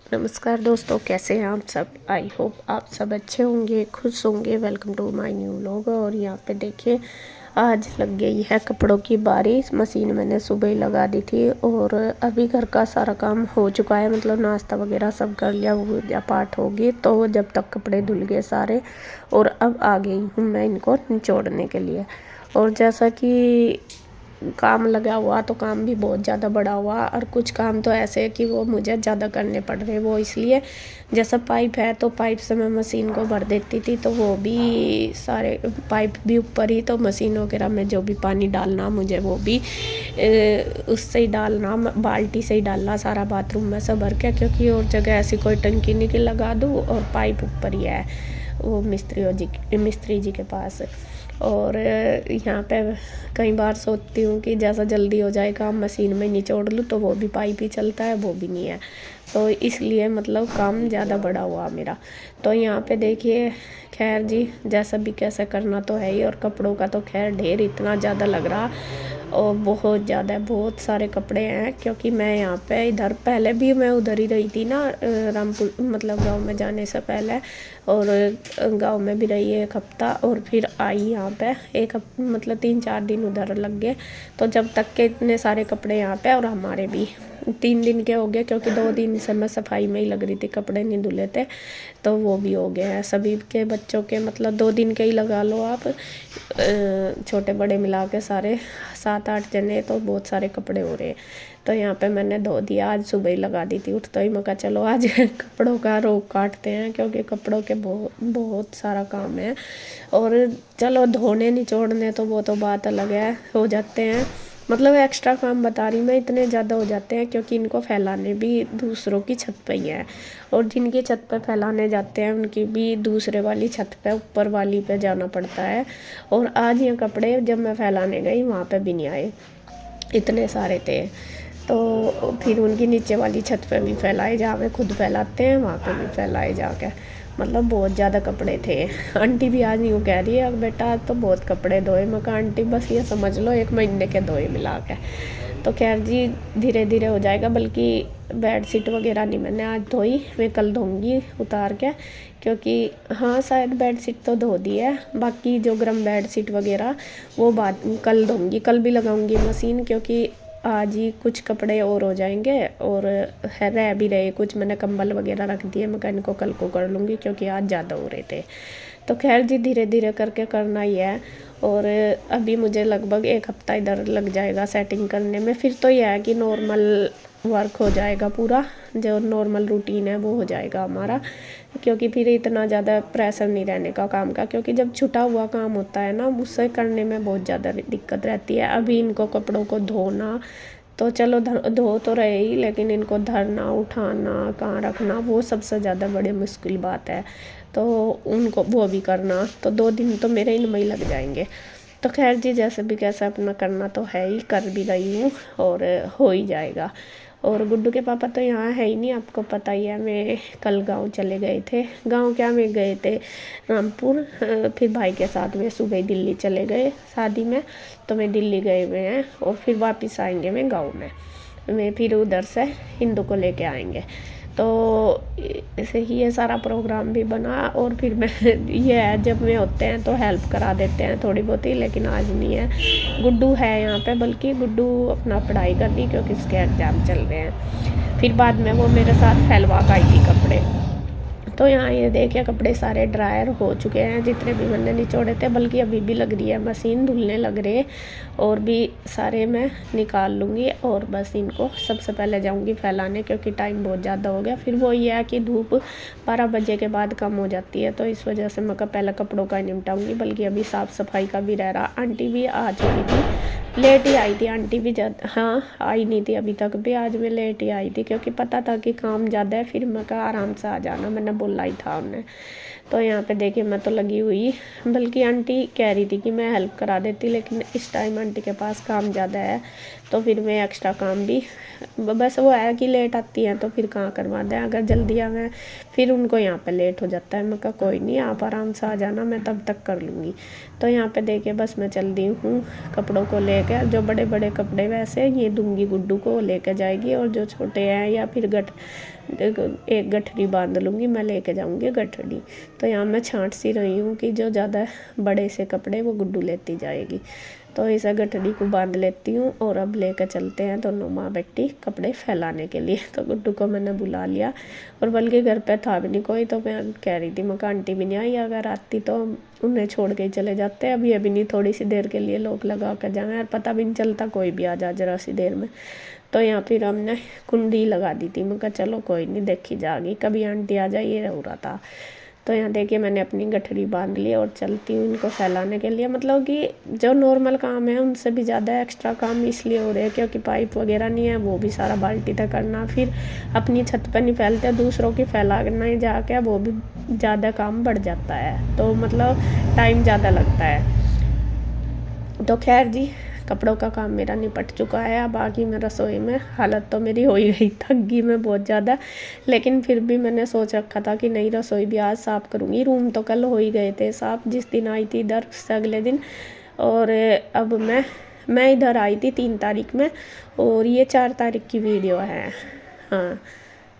नमस्कार दोस्तों, कैसे हैं आप सब। आई होप आप सब अच्छे होंगे, खुश होंगे। Welcome to my new vlog. और यहाँ पे देखिए, आज लग गई है कपड़ों की बारिश। मशीन मैंने सुबह ही लगा दी थी और अभी घर का सारा काम हो चुका है। मतलब नाश्ता वगैरह सब कर लिया, पूजा पाठ होगी तो जब तक कपड़े धुल गए सारे। और अब आ गई हूँ मैं इनको निचोड़ने के लिए। और जैसा कि काम लगा हुआ तो काम भी बहुत ज़्यादा बड़ा हुआ, और कुछ काम तो ऐसे है कि वो मुझे ज़्यादा करने पड़ रहे। वो इसलिए, जैसा पाइप है तो पाइप से मैं मशीन को भर देती थी, तो वो भी सारे पाइप भी ऊपर ही, तो मशीन वगैरह में जो भी पानी डालना मुझे वो भी उससे ही डालना, बाल्टी से ही डालना सारा बाथरूम में से भर के, क्योंकि और जगह ऐसी कोई टंकी नहीं कि लगा दूँ। और पाइप ऊपर ही है वो मिस्त्री जी के पास। और यहाँ पे कई बार सोचती हूँ कि जैसा जल्दी हो जाए काम, मशीन में निचोड़ लूँ, तो वो भी पाइप ही चलता है, वो भी नहीं है। तो इसलिए मतलब काम ज़्यादा बड़ा हुआ मेरा। तो यहाँ पे देखिए, खैर जी, जैसा भी कैसे करना तो है ही। और कपड़ों का तो खैर ढेर इतना ज़्यादा लग रहा, और बहुत ज़्यादा, बहुत सारे कपड़े हैं। क्योंकि मैं यहाँ पे इधर पहले भी मैं उधर ही रही थी ना, रामपुर, मतलब गांव में जाने से पहले। और गांव में भी रही एक हफ्ता, और फिर आई यहाँ पे मतलब 3-4 दिन उधर लग गए। तो जब तक के इतने सारे कपड़े यहाँ पे, और हमारे भी 3 दिन के हो गए, क्योंकि 2 दिन से मैं सफाई में ही लग रही थी, कपड़े नहीं धुले थे। तो वो भी हो गए हैं सभी के बच्चों के, मतलब 2 दिन के ही लगा लो आप, छोटे बड़े मिला के सारे 7-8 जने, तो बहुत सारे कपड़े हो रहे हैं। तो यहाँ पे मैंने धो दिया, आज सुबह ही लगा दी थी। उठते ही मैं कहा चलो आज कपड़ों का रोक काटते हैं, क्योंकि कपड़ों के बहुत बहुत सारा काम है। और चलो धोने निचोड़ने तो वो तो बात अलग है, हो जाते हैं। मतलब एक्स्ट्रा काम बता रही मैं, इतने ज़्यादा हो जाते हैं, क्योंकि इनको फैलाने भी दूसरों की छत पे ही है। और जिनकी छत पे फैलाने जाते हैं उनकी भी दूसरे वाली छत पे, ऊपर वाली पे जाना पड़ता है। और आज ये कपड़े जब मैं फैलाने गई वहाँ पे भी नहीं आए, इतने सारे थे। तो फिर उनकी नीचे वाली छत पे भी फैलाए, जहाँ पे खुद फैलाते हैं वहाँ पे भी फैलाए जाके। मतलब बहुत ज़्यादा कपड़े थे। आंटी भी आज यूँ कह रही है, अब बेटा आज तो बहुत कपड़े धोए। मैं कहा आंटी बस ये समझ लो 1 महीने के धोए मिला के। तो खैर जी, धीरे धीरे हो जाएगा। बल्कि बेड शीट वगैरह नहीं मैंने आज धोई, मैं कल धोऊंगी उतार के। क्योंकि हाँ, शायद बेड शीट तो धो दी है, बाकी जो गर्म बेड शीट वगैरह वो बाद कल धोऊंगी, कल भी लगाऊंगी मशीन। क्योंकि आज ही कुछ कपड़े और हो जाएंगे, और है रह भी रहे कुछ, मैंने कंबल वगैरह रख दिए, मैं इनको कल को कर लूँगी, क्योंकि आज ज़्यादा हो रहे थे। तो खैर जी, धीरे धीरे करके करना ही है। और अभी मुझे लगभग 1 हफ्ता इधर लग जाएगा सेटिंग करने में। फिर तो यह है कि नॉर्मल वर्क हो जाएगा पूरा, जो नॉर्मल रूटीन है वो हो जाएगा हमारा। क्योंकि फिर इतना ज़्यादा प्रेशर नहीं रहने का काम का, क्योंकि जब छुटा हुआ काम होता है ना, उससे करने में बहुत ज़्यादा दिक्कत रहती है। अभी इनको कपड़ों को धोना तो चलो धो तो रहे ही, लेकिन इनको धरना, उठाना, कहाँ रखना, वो सबसे ज़्यादा बड़ी मुश्किल बात है। तो उनको वो भी करना, तो 2 दिन तो मेरे इनमें ही लग जाएंगे। तो खैर जी, जैसे भी कैसे अपना करना तो है ही, कर भी रही हूँ, और हो ही जाएगा। और गुड्डू के पापा तो यहाँ है ही नहीं, आपको पता ही है। मैं कल गांव चले गए थे, गांव क्या, में गए थे रामपुर। फिर भाई के साथ में सुबह दिल्ली चले गए शादी में। तो मैं दिल्ली गए हुए हैं, और फिर वापस आएंगे मैं गाँव में। मैं फिर उधर से हिंदू को लेके आएंगे। तो ऐसे ही ये सारा प्रोग्राम भी बना। और फिर मैं ये है, जब में होते हैं तो हेल्प करा देते हैं थोड़ी बहुत ही, लेकिन आज नहीं है। गुड्डू है यहाँ पे, बल्कि गुड्डू अपना पढ़ाई कर रही, क्योंकि उसके एग्ज़ाम चल रहे हैं। फिर बाद में वो मेरे साथ फैलवा का आई थी कपड़े। तो यहाँ ये देखिए, कपड़े सारे ड्रायर हो चुके हैं, जितने भी मैंने निचोड़े थे। बल्कि अभी भी लग रही है मशीन, धुलने लग रहे। और भी सारे मैं निकाल लूँगी, और बस इनको सबसे पहले जाऊँगी फैलाने, क्योंकि टाइम बहुत ज़्यादा हो गया। फिर वो ये है कि धूप 12 बजे के बाद कम हो जाती है, तो इस वजह से मैं पहले कपड़ों का निपटाऊँगी। बल्कि अभी साफ़ सफाई का भी रह रहा। आंटी भी आ चुकी थी, लेट ही आई थी आंटी भी, ज़्यादा हाँ आई नहीं थी अभी तक भी। आज मैं लेट ही आई थी, क्योंकि पता था कि काम ज़्यादा है। फिर मैं कहा आराम से आ जाना, मैंने बोला ही था उन्हें। तो यहाँ पे देखिए, मैं तो लगी हुई। बल्कि आंटी कह रही थी कि मैं हेल्प करा देती, लेकिन इस टाइम आंटी के पास काम ज़्यादा है। तो फिर मैं एक्स्ट्रा काम भी बस वो है कि लेट आती हैं तो फिर कहाँ करवा दें, अगर जल्दी आ गए फिर उनको यहाँ पे लेट हो जाता है। मैं कहा कोई नहीं, आप आराम से आ जाना, मैं तब तक कर लूँगी। तो यहाँ पे देखिए बस मैं चल दी हूँ कपड़ों को लेकर। जो बड़े बड़े कपड़े वैसे ये दूंगी गुड्डू को, लेकर जाएगी, और जो छोटे हैं या फिर एक गठरी बांध लूँगी, मैं लेके जाऊँगी गठरी। तो यहाँ मैं छांट सी रही हूँ कि जो ज़्यादा बड़े से कपड़े वो गुड्डू लेती जाएगी। तो इसे गठरी को बांध लेती हूँ और अब लेकर चलते हैं दोनों माँ बेटी कपड़े फैलाने के लिए। तो गुड्डू को मैंने बुला लिया, और बल्कि घर पे था भी नहीं कोई, तो मैं कह रही थी मैं आंटी भी नहीं आई, अगर आती तो उन्हें छोड़ के ही चले जाते। अभी नहीं, थोड़ी सी देर के लिए लोग लगा कर जाए, और पता भी नहीं चलता कोई भी आ जा जरा सी देर में। तो यहाँ फिर हमने कुंडी लगा दी थी। मैं कहा चलो कोई नहीं, देखी जाएगी, कभी आंटी आ जाए, ये हो रहा था। तो यहाँ देखिए मैंने अपनी गठरी बांध ली और चलती हूँ इनको फैलाने के लिए। मतलब कि जो नॉर्मल काम है उनसे भी ज़्यादा एक्स्ट्रा काम इसलिए हो रहे हैं क्योंकि पाइप वगैरह नहीं है, वो भी सारा बाल्टी तक करना, फिर अपनी छत पर नहीं फैलते, दूसरों की फैलाना ही जाके वो भी ज़्यादा काम बढ़ जाता है, तो मतलब टाइम ज़्यादा लगता है। तो खैर जी, कपड़ों का काम मेरा निपट चुका है। अब आ गई मैं रसोई में। हालत तो मेरी हो ही गई, थक गई मैं बहुत ज़्यादा, लेकिन फिर भी मैंने सोच रखा था कि नहीं, रसोई भी आज साफ़ करूँगी। रूम तो कल हो ही गए थे साफ़, जिस दिन आई थी इधर से अगले दिन। और अब मैं इधर आई थी 3 तारीख में, और ये 4 तारीख की वीडियो है। हाँ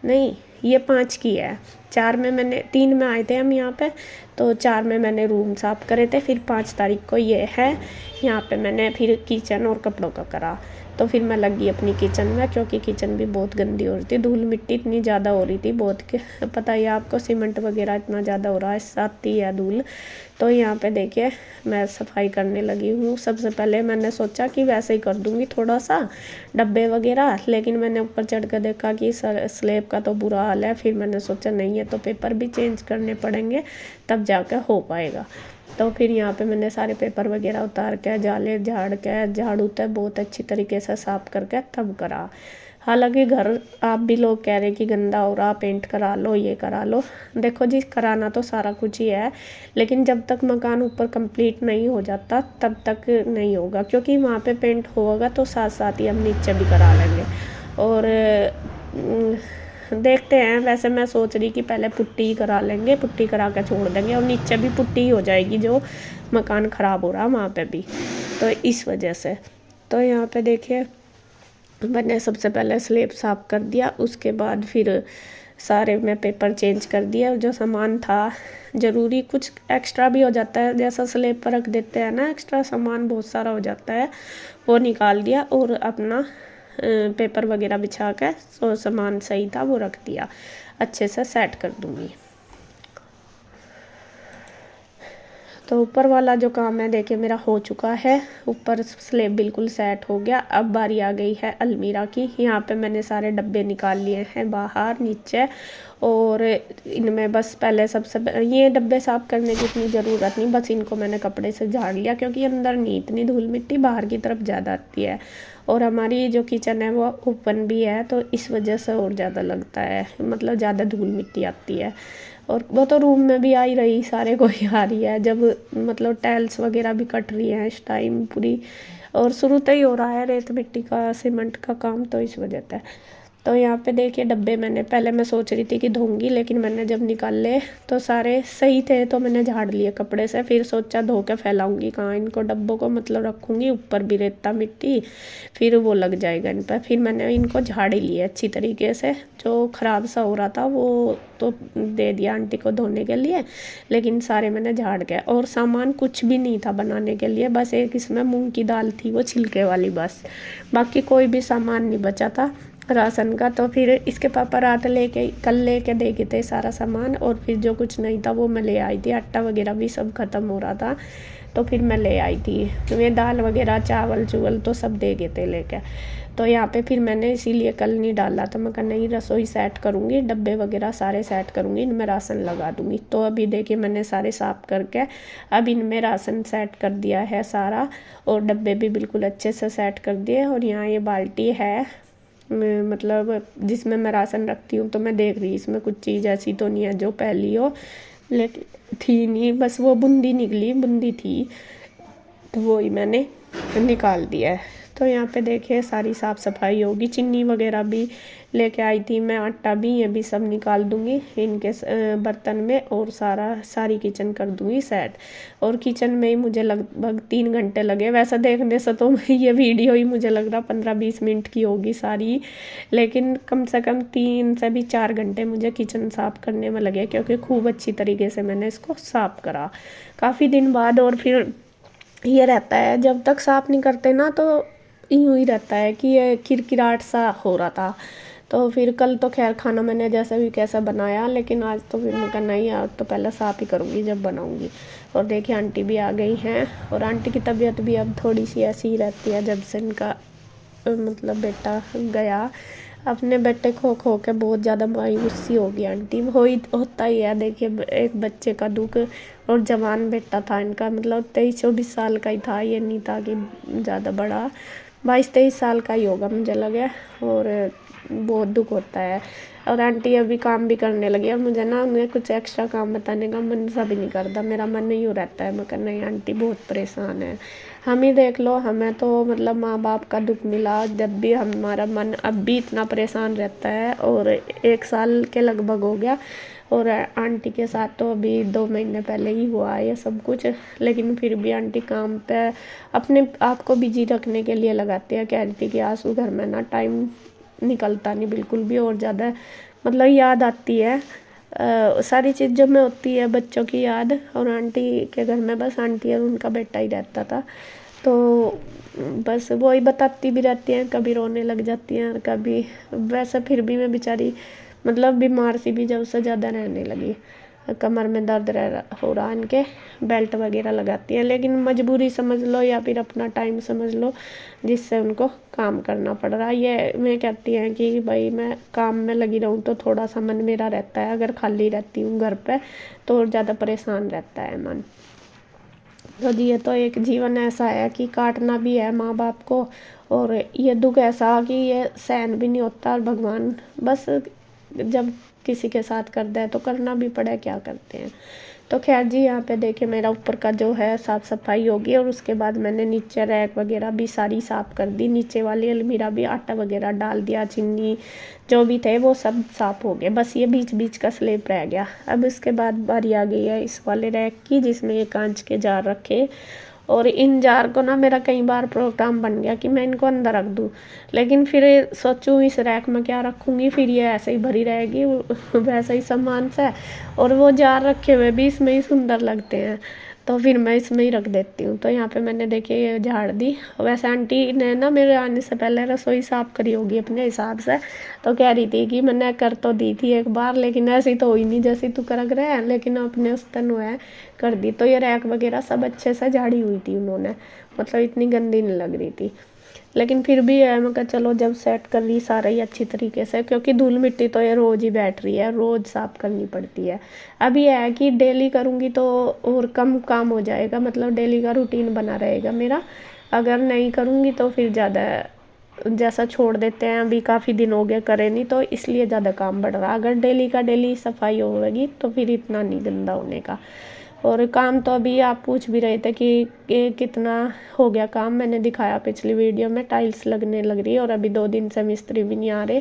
नहीं, ये 5 की है। 4 में मैंने 3 में आए थे हम यहाँ पे, तो 4 में मैंने रूम साफ़ करे थे। फिर 5 तारीख को ये है, यहाँ पे मैंने फिर किचन और कपड़ों का करा। तो फिर मैं लगी अपनी किचन में, क्योंकि किचन भी बहुत गंदी हो रही थी, धूल मिट्टी इतनी ज़्यादा हो रही थी बहुत के, पता ही आपको सीमेंट वगैरह इतना ज़्यादा हो रहा है, आती है धूल। तो यहाँ पे देखिए मैं सफाई करने लगी हूँ। सबसे पहले मैंने सोचा कि वैसे ही कर दूँगी थोड़ा सा डब्बे वगैरह, लेकिन मैंने ऊपर चढ़ कर देखा कि स्लैब का तो बुरा हाल है। फिर मैंने सोचा नहीं है तो पेपर भी चेंज करने पड़ेंगे, तब जाकर हो पाएगा। तो फिर यहाँ पे मैंने सारे पेपर वगैरह उतार के, जाले झाड़ के, झाड़ू तक बहुत अच्छी तरीके से साफ़ करके तब करा। हालांकि घर आप भी लोग कह रहे कि गंदा हो रहा, पेंट करा लो, ये करा लो। देखो जी, कराना तो सारा कुछ ही है, लेकिन जब तक मकान ऊपर कंप्लीट नहीं हो जाता तब तक नहीं होगा, क्योंकि वहाँ पे पेंट होगा तो साथ साथ ही हम नीचे भी करा लेंगे। और देखते हैं, वैसे मैं सोच रही कि पहले पुट्टी करा लेंगे, पुट्टी करा के छोड़ देंगे, और नीचे भी पुट्टी हो जाएगी जो मकान ख़राब हो रहा वहाँ पे भी, तो इस वजह से। तो यहाँ पे देखिए मैंने सबसे पहले स्लैब साफ़ कर दिया, उसके बाद फिर सारे मैं पेपर चेंज कर दिया। जो सामान था ज़रूरी, कुछ एक्स्ट्रा भी हो जाता है, जैसा स्लैब पर रख देते हैं ना, एक्स्ट्रा सामान बहुत सारा हो जाता है, वो निकाल दिया और अपना पेपर वगैरह बिछा कर जो सामान सही था वो रख दिया। अच्छे से सेट कर दूँगी। तो ऊपर वाला जो काम है देखिए मेरा हो चुका है, ऊपर स्लैब बिल्कुल सेट हो गया। अब बारी आ गई है अलमीरा की। यहाँ पे मैंने सारे डब्बे निकाल लिए हैं बाहर नीचे, और इनमें बस पहले सबसे ये डब्बे साफ़ करने की इतनी ज़रूरत नहीं, बस इनको मैंने कपड़े से झाड़ लिया, क्योंकि अंदर नहीं इतनी धूल मिट्टी, बाहर की तरफ ज़्यादा आती है। और हमारी जो किचन है वो ओपन भी है, तो इस वजह से और ज़्यादा लगता है, मतलब ज़्यादा धूल मिट्टी आती है। और वो तो रूम में भी आ ही रही, सारे को ही आ रही है, जब मतलब टाइल्स वगैरह भी कट रही है इस टाइम पूरी, और शुरू से ही हो रहा है रेत मिट्टी का सीमेंट का काम, तो इस वजह से। तो यहाँ पे देखिए डब्बे मैंने पहले मैं सोच रही थी कि धोऊंगी, लेकिन मैंने जब निकाले तो सारे सही थे, तो मैंने झाड़ लिए कपड़े से। फिर सोचा धो के फैलाऊंगी कहाँ इनको, डब्बों को मतलब रखूँगी ऊपर भी रेता मिट्टी, फिर वो लग जाएगा इन पर। फिर मैंने इनको झाड़ ही लिए अच्छी तरीके से, जो ख़राब सा हो रहा था वो तो दे दिया आंटी को धोने के लिए, लेकिन सारे मैंने झाड़ के। और सामान कुछ भी नहीं था बनाने के लिए, बस एक इसमें मूंग की दाल थी वो छिलके वाली, बस बाकी कोई भी सामान नहीं बचा था राशन का। तो फिर इसके पापा रात कल लेके दे गए थे सारा सामान, और फिर जो कुछ नहीं था वो मैं ले आई थी। आटा वगैरह भी सब ख़त्म हो रहा था, तो फिर मैं ले आई थी। तो ये दाल वगैरह चावल चुवल तो सब दे गए थे लेके। तो यहाँ पे फिर मैंने इसीलिए कल नहीं डाला था, मैं कहा नहीं रसोई सेट करूँगी, डब्बे वगैरह सारे सेट करूँगी, इनमें राशन लगा दूँगी। तो अभी देखिए मैंने सारे साफ़ करके अब इनमें राशन सेट कर दिया है सारा, और डब्बे भी बिल्कुल अच्छे से सेट कर दिए। और यहाँ ये बाल्टी है मतलब जिसमें मैं राशन रखती हूँ, तो मैं देख रही इसमें कुछ चीज़ ऐसी तो नहीं है जो पहली हो, लेकिन थी नहीं, बस वो बूंदी निकली, बूंदी थी, तो वो ही मैंने निकाल दिया है। तो यहाँ पे देखिए सारी साफ़ सफाई होगी। चीनी वगैरह भी लेके आई थी मैं, आटा भी, ये भी सब निकाल दूँगी इनके बर्तन में, और सारी किचन कर दूँगी सेट। और किचन में ही मुझे लगभग 3 घंटे लगे। वैसे देखने से तो ये वीडियो ही मुझे लग रहा 15-20 मिनट की होगी सारी, लेकिन कम से कम 3 से भी 4 घंटे मुझे किचन साफ़ करने में लगे, क्योंकि खूब अच्छी तरीके से मैंने इसको साफ़ करा काफ़ी दिन बाद। और फिर ये रहता है जब तक साफ़ नहीं करते ना तो यूँ ही रहता है कि ये किरकिराट सा हो रहा था। तो फिर कल तो खैर खाना मैंने जैसा भी कैसा बनाया, लेकिन आज तो फिर मैं कहना ही, आज तो पहले साफ़ ही करूँगी जब बनाऊँगी। और देखिए आंटी भी आ गई हैं, और आंटी की तबीयत भी अब थोड़ी सी ऐसी ही रहती है जब से इनका मतलब बेटा गया। अपने बेटे खो खो के बहुत ज़्यादा मायूसी हो गई आंटी, होता ही है। देखिए एक बच्चे का दुख, और जवान बेटा था इनका, मतलब 23-24 साल का ही था, ये नहीं था कि ज़्यादा बड़ा, 22-23 साल का ही होगा मुझे लगे। और बहुत दुख होता है। और आंटी अभी काम भी करने लगी है। मुझे ना उन्हें कुछ एक्स्ट्रा काम बताने का मन सा भी नहीं करता, मेरा मन यूँ रहता है, मैं कहना नहीं आंटी बहुत परेशान है। हम ही देख लो, हमें तो मतलब माँ बाप का दुख मिला जब भी हमारा मन अब भी इतना परेशान रहता है, और 1 साल के लगभग हो गया। और आंटी के साथ तो अभी 2 महीने पहले ही हुआ है ये सब कुछ, लेकिन फिर भी आंटी काम पे अपने आप को बिजी रखने के लिए लगाते हैं। कह रही थी कि आंसू घर में ना टाइम निकलता नहीं बिल्कुल भी, और ज़्यादा मतलब याद आती है सारी चीज़ों में होती है बच्चों की याद। और आंटी के घर में बस आंटी और उनका बेटा ही रहता था, तो बस वही बताती भी रहती हैं, कभी रोने लग जाती हैं और कभी, वैसे फिर भी मैं बेचारी मतलब बीमार सी भी जब से ज़्यादा रहने लगी, कमर में दर्द हो रहा इनके, बेल्ट वगैरह लगाती हैं, लेकिन मजबूरी समझ लो या फिर अपना टाइम समझ लो जिससे उनको काम करना पड़ रहा है। ये मैं कहती हैं कि भाई मैं काम में लगी रहूँ तो थोड़ा सा मन मेरा रहता है, अगर खाली रहती हूँ घर पे तो ज़्यादा परेशान रहता है मन। तो जी ये तो एक जीवन ऐसा है कि काटना भी है माँ बाप को, और ये दुख ऐसा कि ये सहन भी नहीं होता, और भगवान बस जब किसी के साथ कर दे तो करना भी पड़े, क्या करते हैं। तो खैर जी यहाँ पे देखिए मेरा ऊपर का जो है साफ़ सफाई होगी, और उसके बाद मैंने नीचे रैक वगैरह भी सारी साफ़ कर दी, नीचे वाली अलमीरा भी आटा वगैरह डाल दिया, चीनी जो भी थे वो सब साफ़ हो गए, बस ये बीच बीच का स्लैब रह गया। अब इसके बाद बारी आ गई है इस वाले रैक की, जिसमें ये कांच के जार रखे, और इन जार को ना मेरा कई बार प्रोग्राम बन गया कि मैं इनको अंदर रख दूँ, लेकिन फिर सोचूं इस रैक में क्या रखूँगी, फिर ये ऐसे ही भरी रहेगी वैसा ही सामान से, और वो जार रखे हुए भी इसमें ही सुंदर लगते हैं, तो फिर मैं इसमें ही रख देती हूँ। तो यहाँ पे मैंने देखिए ये झाड़ दी। वैसे आंटी ने ना मेरे आने से पहले रसोई साफ़ करी होगी अपने हिसाब से, तो कह रही थी कि मैंने कर तो दी थी एक बार, लेकिन ऐसी तो हुई नहीं जैसी तू कर रहे हैं, लेकिन अपने उस तन है कर दी। तो ये रैक वगैरह सब अच्छे से झाड़ी हुई थी उन्होंने, मतलब इतनी गंदी नहीं लग रही थी, लेकिन फिर भी है मैं कहा चलो जब सेट कर ली सारा ही अच्छी तरीके से, क्योंकि धूल मिट्टी तो ये रोज़ ही बैठ रही है, रोज़ साफ़ करनी पड़ती है। अब ये है कि डेली करूँगी तो और कम काम हो जाएगा, मतलब डेली का रूटीन बना रहेगा मेरा, अगर नहीं करूँगी तो फिर ज़्यादा जैसा छोड़ देते हैं, अभी काफ़ी दिन हो गए करे नहीं तो इसलिए ज़्यादा काम बढ़ रहा। अगर डेली का डेली सफाई होगी तो फिर इतना नहीं गंदा होने का। और काम तो अभी आप पूछ भी रहे थे कि कितना हो गया काम, मैंने दिखाया पिछली वीडियो में, टाइल्स लगने लग रही है, और अभी 2 दिन से मिस्त्री भी नहीं आ रहे,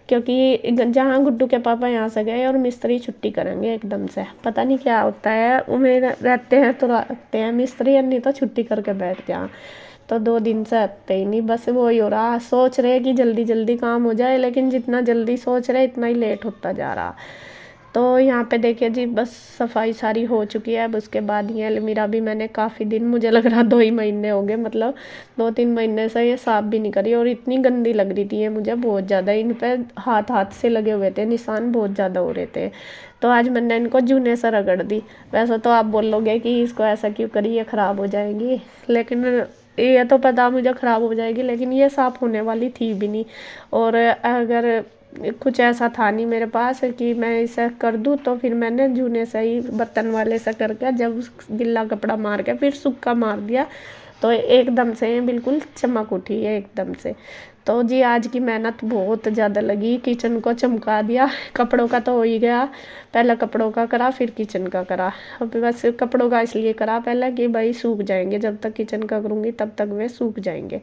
क्योंकि जहाँ गुड्डू के पापा यहाँ से गए और मिस्त्री छुट्टी करेंगे एकदम से, पता नहीं क्या होता है, उम्मीद रहते हैं तो रहते हैं मिस्त्री, नहीं तो छुट्टी करके बैठ जा। तो 2 दिन से आते ही नहीं, बस वही हो रहा, सोच रहे कि जल्दी जल्दी काम हो जाए, लेकिन जितना जल्दी सोच रहे इतना ही लेट होता जा रहा। तो यहाँ पे देखिए जी बस सफाई सारी हो चुकी है। अब उसके बाद ये अलमीरा भी मैंने काफ़ी दिन, मुझे लग रहा 2 ही महीने हो गए, मतलब 2-3 महीने से ये साफ़ भी नहीं करी, और इतनी गंदी लग रही थी ये मुझे बहुत ज़्यादा, इन पे हाथ हाथ से लगे हुए थे, निशान बहुत ज़्यादा हो रहे थे। तो आज मैंने इनको जूने से रगड़ दी। वैसे तो आप बोलोगे कि इसको ऐसा क्यों करी, ये ख़राब हो जाएंगी, लेकिन ये तो पता मुझे ख़राब हो जाएगी, लेकिन ये साफ़ होने वाली थी भी नहीं, और अगर कुछ ऐसा था नहीं मेरे पास कि मैं इसे कर दूँ, तो फिर मैंने जूने से ही बर्तन वाले से करके जब गिल्ला कपड़ा मार के फिर सूखा मार दिया, तो एकदम से बिल्कुल चमक उठी है एकदम से। तो जी आज की मेहनत बहुत ज़्यादा लगी, किचन को चमका दिया। कपड़ों का तो हो ही गया, पहले कपड़ों का करा फिर किचन का करा। अब बस कपड़ों का इसलिए करा पहले कि भाई सूख जाएंगे, जब तक किचन का करूँगी तब तक वे सूख जाएंगे।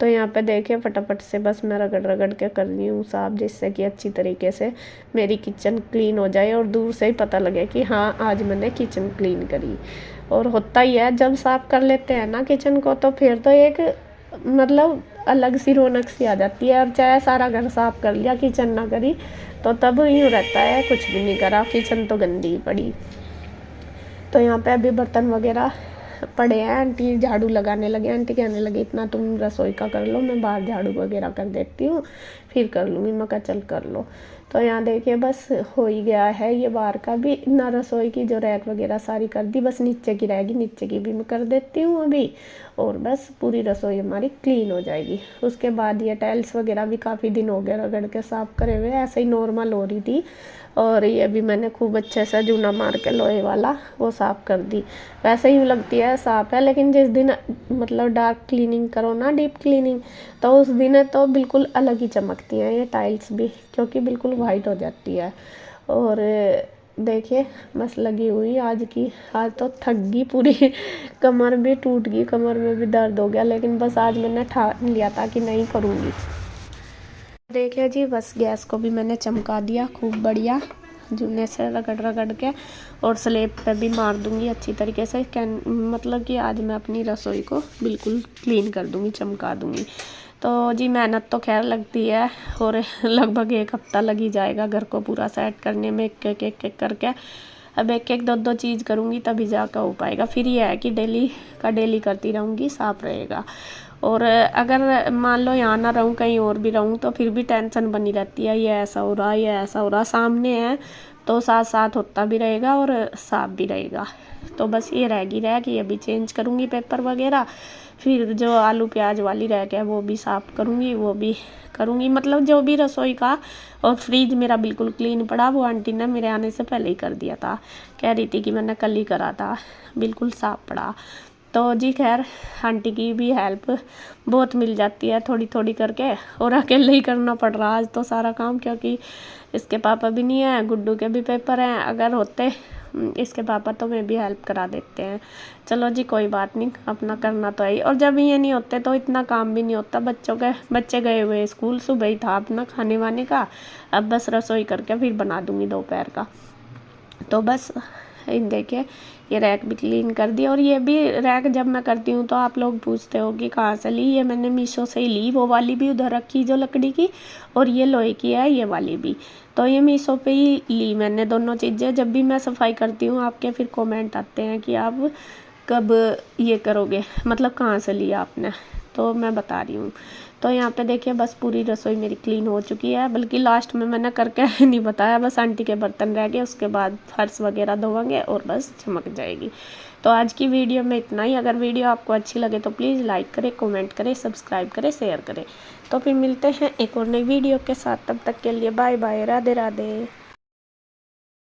तो यहाँ पे देखिए फटाफट से बस मैं रगड़ रगड़ के कर रही हूँ साफ, जिससे कि अच्छी तरीके से मेरी किचन क्लीन हो जाए और दूर से ही पता लगे कि हाँ आज मैंने किचन क्लीन करी। और होता ही है जब साफ कर लेते हैं ना किचन को, तो फिर तो एक मतलब अलग सी रौनक सी आ जाती है। अब चाहे सारा घर साफ कर लिया, किचन ना करी, तो तब यूँ रहता है कुछ भी नहीं करा, किचन तो गंदी ही पड़ी। तो यहाँ पे अभी बर्तन वगैरह पड़े हैं, आंटी झाड़ू लगाने लगे। आंटी कहने लगी इतना तुम रसोई का कर लो, मैं बाहर झाड़ू वगैरह कर देती हूँ, फिर कर लूँगी। मैं कहा चल कर लो। तो यहाँ देखिए बस हो ही गया है ये बाहर का भी ना, रसोई की जो रैक वगैरह सारी कर दी, बस नीचे की रहेगी, नीचे की भी मैं कर देती हूँ अभी, और बस पूरी रसोई हमारी क्लीन हो जाएगी। उसके बाद ये टाइल्स वगैरह भी काफ़ी दिन हो गए रगड़ के साफ़ करे हुए, ऐसे ही नॉर्मल हो रही थी, और ये भी मैंने खूब अच्छे से जूना मार के लोहे वाला वो साफ़ कर दी। वैसे ही लगती है साफ़ है, लेकिन जिस दिन मतलब डार्क क्लीनिंग करो ना, डीप क्लीनिंग, तो उस दिन तो बिल्कुल अलग ही चमकती हैं ये टाइल्स भी, क्योंकि बिल्कुल वाइट हो जाती है। और देखिए बस लगी हुई आज की, आज तो थक गई पूरी कमर भी टूट गई, कमर में भी दर्द हो गया, लेकिन बस आज मैंने ठान लिया था कि नहीं करूँगी। देखिए जी बस गैस को भी मैंने चमका दिया खूब बढ़िया, जूने से रगड़ रगड़ के, और स्लेब पे भी मार दूंगी अच्छी तरीके से। मतलब कि आज मैं अपनी रसोई को बिल्कुल क्लीन कर दूंगी, चमका दूंगी। तो जी मेहनत तो खैर लगती है, और लगभग 1 हफ्ता लग ही जाएगा घर को पूरा सेट करने में, एक करके। अब एक दो दो चीज़ करूँगी तभी जाकर हो पाएगा। फिर ये है कि डेली का डेली करती रहूँगी, साफ रहेगा। और अगर मान लो यहाँ ना रहूँ, कहीं और भी रहूँ, तो फिर भी टेंशन बनी रहती है, ये ऐसा हो रहा, ये ऐसा हो रहा। सामने है तो साथ साथ होता भी रहेगा और साफ भी रहेगा। तो बस ये रह कि अभी चेंज करूँगी पेपर वगैरह, फिर जो आलू प्याज वाली रह गया वो भी साफ़ करूँगी, वो भी करूँगी। मतलब जो भी रसोई का, और फ्रिज मेरा बिल्कुल क्लीन पड़ा, वो आंटी ने मेरे आने से पहले ही कर दिया था, कह रही थी कि मैंने कल ही करा था, बिल्कुल साफ़ पड़ा। तो जी खैर आंटी की भी हेल्प बहुत मिल जाती है थोड़ी थोड़ी करके, और अकेले ही करना पड़ रहा आज तो सारा काम, क्योंकि इसके पापा भी नहीं है, गुड्डू के भी पेपर हैं। अगर होते इसके पापा तो मैं भी हेल्प करा देते हैं। चलो जी कोई बात नहीं, अपना करना तो है ही। और जब ये नहीं होते तो इतना काम भी नहीं होता। बच्चे गए हुए स्कूल, सुबह ही था अपना खाने वाने का, अब बस रसोई करके फिर बना दूँगी दोपहर का। तो बस इन देखिए ये रैक भी क्लीन कर दी। और ये भी रैक जब मैं करती हूँ तो आप लोग पूछते हो कि कहाँ से ली, ये मैंने मीशो से ही ली। वो वाली भी उधर रखी जो लकड़ी की, और ये लोहे की है ये वाली भी, तो ये मीशो पे ही ली मैंने दोनों चीज़ें। जब भी मैं सफाई करती हूँ आपके फिर कमेंट आते हैं कि आप कब ये करोगे, मतलब कहाँ से लिया आपने, तो मैं बता रही हूँ। तो यहाँ पे देखिए बस पूरी रसोई मेरी क्लीन हो चुकी है, बल्कि लास्ट में मैंने करके नहीं बताया, बस आंटी के बर्तन रह गए, उसके बाद फर्श वगैरह धोएंगे और बस चमक जाएगी। तो आज की वीडियो में इतना ही। अगर वीडियो आपको अच्छी लगे तो प्लीज़ लाइक करें, कमेंट करें, सब्सक्राइब करें, शेयर करें। तो फिर मिलते हैं एक और नई वीडियो के साथ, तब तक के लिए बाय बाय, राधे राधे।